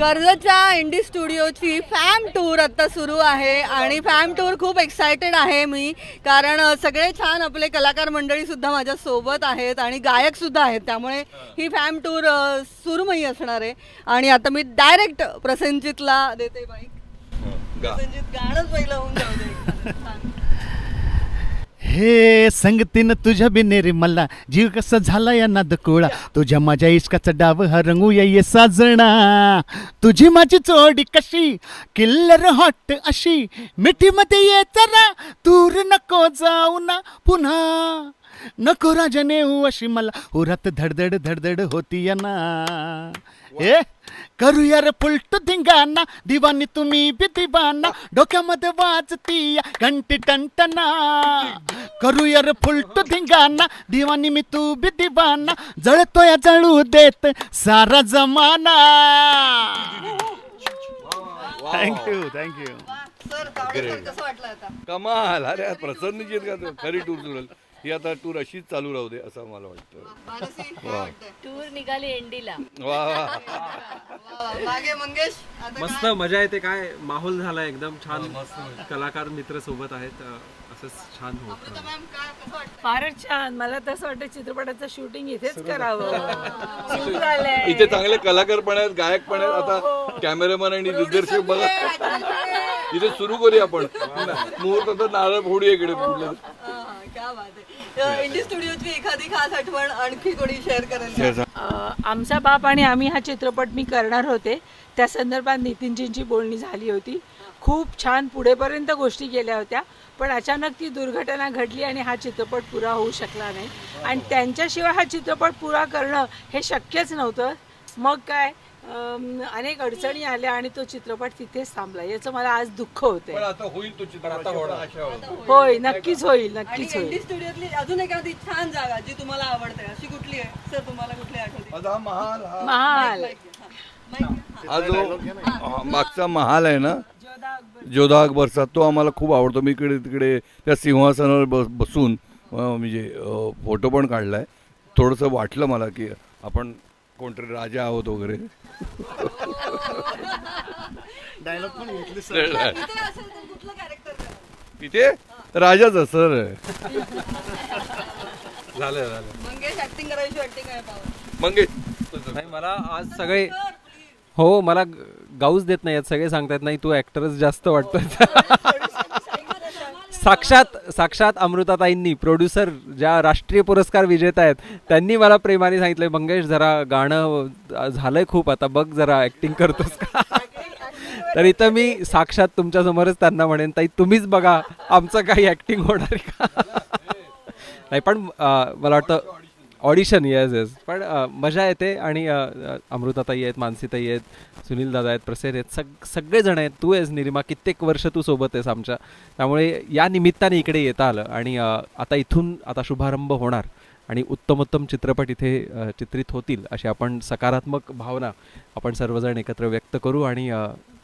कर्जतच्या Indi स्टुडिओची फॅम tour आता सुरू आहे आणि फॅम टूर खूप एक्सायटेड आहे मी, कारण सगळे छान आपले कलाकार मंडळी सुद्धा माझ्या सोबत आहेत आणि गायक सुद्धा आहेत, त्यामुळे ही फॅम टूर सुरमयी असणार आहे. आणि आता मी डायरेक्ट प्रसेनजितला देते माईक. प्रसेनजित गाणंच पहिलं होऊन जाऊ दे. हे संगतीनं तुझ्या बिनेरी मला जीव कसा झाला या नादकुळा, तुझ्या माझ्या इश्काचा डाव हा रंगूया ये साजणा, तुझी माझी जोडी कशी किल्लर हॉट अशी, मिठी मध्ये ये जरा दूर नको जाऊ ना पुन्हा, नको राजाने अशी मला उरात धडधड धडधड होती या ना. हे करूया रे पुलट धिंगाणा, दिवानी तुम्ही बी दिवाना, डोक्यामध्ये वाजती या घंटी टंटना, करूया रे पुलट धिंगाणा, दिवानी मी तू बी दिवाना, जळतोय जळू देत सारा जमाना. Thank you thank you. सर कसं वाटलं आता? कमाल. अरे प्रसन्नजीत का खरी टूर सुरेल ही आता टूर अशीच चालू राहू दे असं मला वाटतं. टूर निघाली एंडीला. वा वा. मागे मंगेश मस्त मजा येते. काय माहोल झाला एकदम छान. कलाकार मित्र सोबत आहेत. असंच छान होत. फारच छान. मला तसं वाटतं चित्रपटाचं शूटिंग इथेच करावं. सुरू झालंय. इथे चांगले कलाकार पण आहेत, गायक पण आहेत. आता कॅमेरामॅन आणि दिग्दर्शक बघा, इथे सुरू करूया आपण. मुहूर्त नारळ फोडूया इकडे कुठलं. क्या बात आहे. इंडी स्टुडिओची एखादी खास आठवण आणखी कोणी शेअर करेल? आमचा बाप आणि आम्ही हा चित्रपट मी करणार होते, त्या संदर्भात नितीनजींची बोलणी झाली होती. खूप छान पुढेपर्यंत गोष्टी गेल्या होत्या, पण अचानक ती दुर्घटना घडली आणि हा चित्रपट पुरा होऊ शकला नाही. आणि त्यांच्याशिवाय हा चित्रपट पुरा करणं हे शक्यच नव्हतं. मग काय अनेक अडचणी आल्या आणि तो चित्रपट तिथेच थांबला. याचं मला आज दुःख होतंय. पण आता होईल तो चित्रपट. होय, नक्कीच होईल, नक्कीच होईल. इंडी स्टुडिओतली अजून एखादी छान जागा जी तुम्हाला आवडते अशी कुठली आहे? सर तुम्हाला कुठली आठवते? आता महाल महाल. हा जो मागचा महाल आहे ना जोधा अकबरचा, तो आम्हाला खूप आवडतो. मी इकडे तिकडे त्या सिंहासनावर बसून म्हणजे फोटो पण काढलाय. थोडंसं वाटलं मला की आपण कोणतरी राजा आहोत वगैरे. डायलॉग पण इथे असेल तर कुठलं कॅरेक्टर करा? तिथे राजाच सर. झालं. मंगेश ऍक्टिंग करायची वाटते काय पाहून? मंगेश नाही, मला आज सगळे हो मला गाऊच देत नाही. सगळे सांगतात नाही तू ऍक्टरच जास्त वाटतोय. साक्षात अमृताताईंनी, प्रोड्युसर ज्या राष्ट्रीय पुरस्कार विजेता आहेत, त्यांनी मला प्रेमाने सांगितलंय मंगेश जरा गाणं झालंय खूप, आता बघ जरा ऍक्टिंग करतोस का. तर इथं मी साक्षात तुमच्या समोरच त्यांना म्हणेन ताई तुम्हीच बघा आमचं काही ऍक्टिंग होणार आहे का. नाही पण मला वाटतं ऑडिशन येस पण मजा येते. आणि अमृताताई आहेत, मानसीताई आहेत, सुनील दादा आहेत, प्रसेन आहेत, सगळेजण आहेत. तू आहेस निरिमा, कित्येक वर्ष तू सोबत आहेस आमच्या, त्यामुळे या निमित्ताने इकडे येता आलं. आणि आता इथून आता शुभारंभ होणार आणि उत्तमोत्तम चित्रपट इथे चित्रित होतील अशी आपण सकारात्मक भावना आपण सर्वजण एकत्र व्यक्त करू. आणि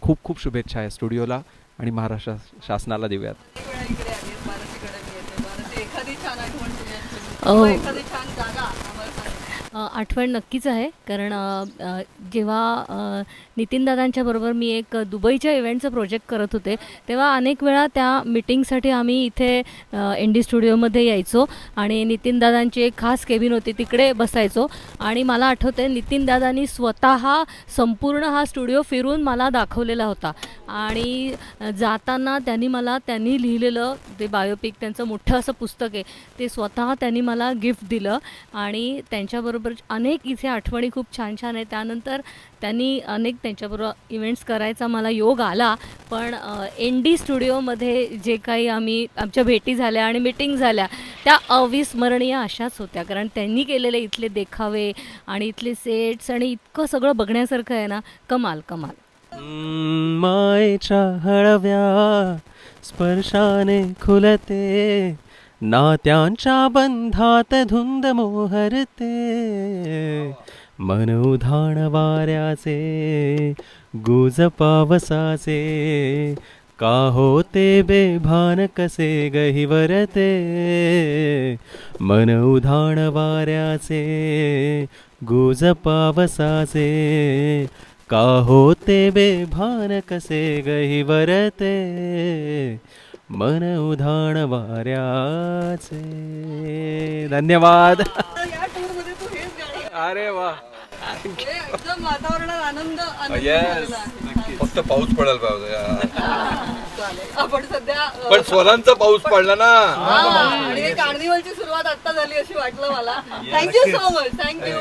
खूप खूप शुभेच्छा आहे स्टुडिओला आणि महाराष्ट्र शासनाला देऊयात. एखादी छान आठवण तुम्ही, एखादी छान जागा आम्हाला सांगा. आठवण नक्कीच आहे, कारण जेव्हा नितीनदादांच्या बरोबर मी एक दुबईच्या इव्हेंटचं प्रोजेक्ट करत होते, तेव्हा अनेक वेळा त्या मीटिंगसाठी आम्ही इथे इंडी स्टुडिओमध्ये यायचो आणि नितीनदादांची एक खास केबिन होती, तिकडे बसायचो. आणि मला आठवते नितीनदादांनी स्वतः संपूर्ण हा स्टुडिओ फिरून मला दाखवलेला होता. आणि जाताना त्यांनी लिहिलेलं ते बायोपिक, त्यांचं मोठं असं पुस्तक आहे, ते स्वतः त्यांनी मला गिफ्ट दिलं. आणि त्यांच्याबरोबर अनेक इथे आठवणी खूप छान छान आहेत. त्यानंतर त्यांनी अनेक त्यांच्याबरोबर इव्हेंट्स करायचा मला योग आला, पण इंडी स्टुडिओमध्ये जे काही आमच्या भेटी झाल्या आणि मीटिंग झाल्या त्या अविस्मरणीय अशाच होत्या, कारण त्यांनी केलेले इथले देखावे आणि इथले सेट्स आणि इतकं सगळं बघण्यासारखं आहे ना, कमाल कमाल. मायेच्या हळव्या स्पर्शाने खुलते, नात्यांच्या बंधात धुंद मोहरते, मन उधाण वाऱ्याचे गुज पावसाचे, का होते बेभान कसे गहिवरते, मन उधाण वाऱ्याचे गुज पावसाचे, का होते बेभान कसे गहिवरते मन उधाण वाऱ्याचे. धन्यवाद. या टूर मध्ये तू हेच गाणं अरे वा. हे एकदम वातावरणात आनंद झालेला आहे. फक्त पाऊस पडायला पाहिजे. चालेल. आपण सध्या पण स्वरांचा पाऊस पडला ना. आणि हे कार्निवलची सुरुवात आता झाली अशी वाटलं मला. Thank you so much. थँक्यू.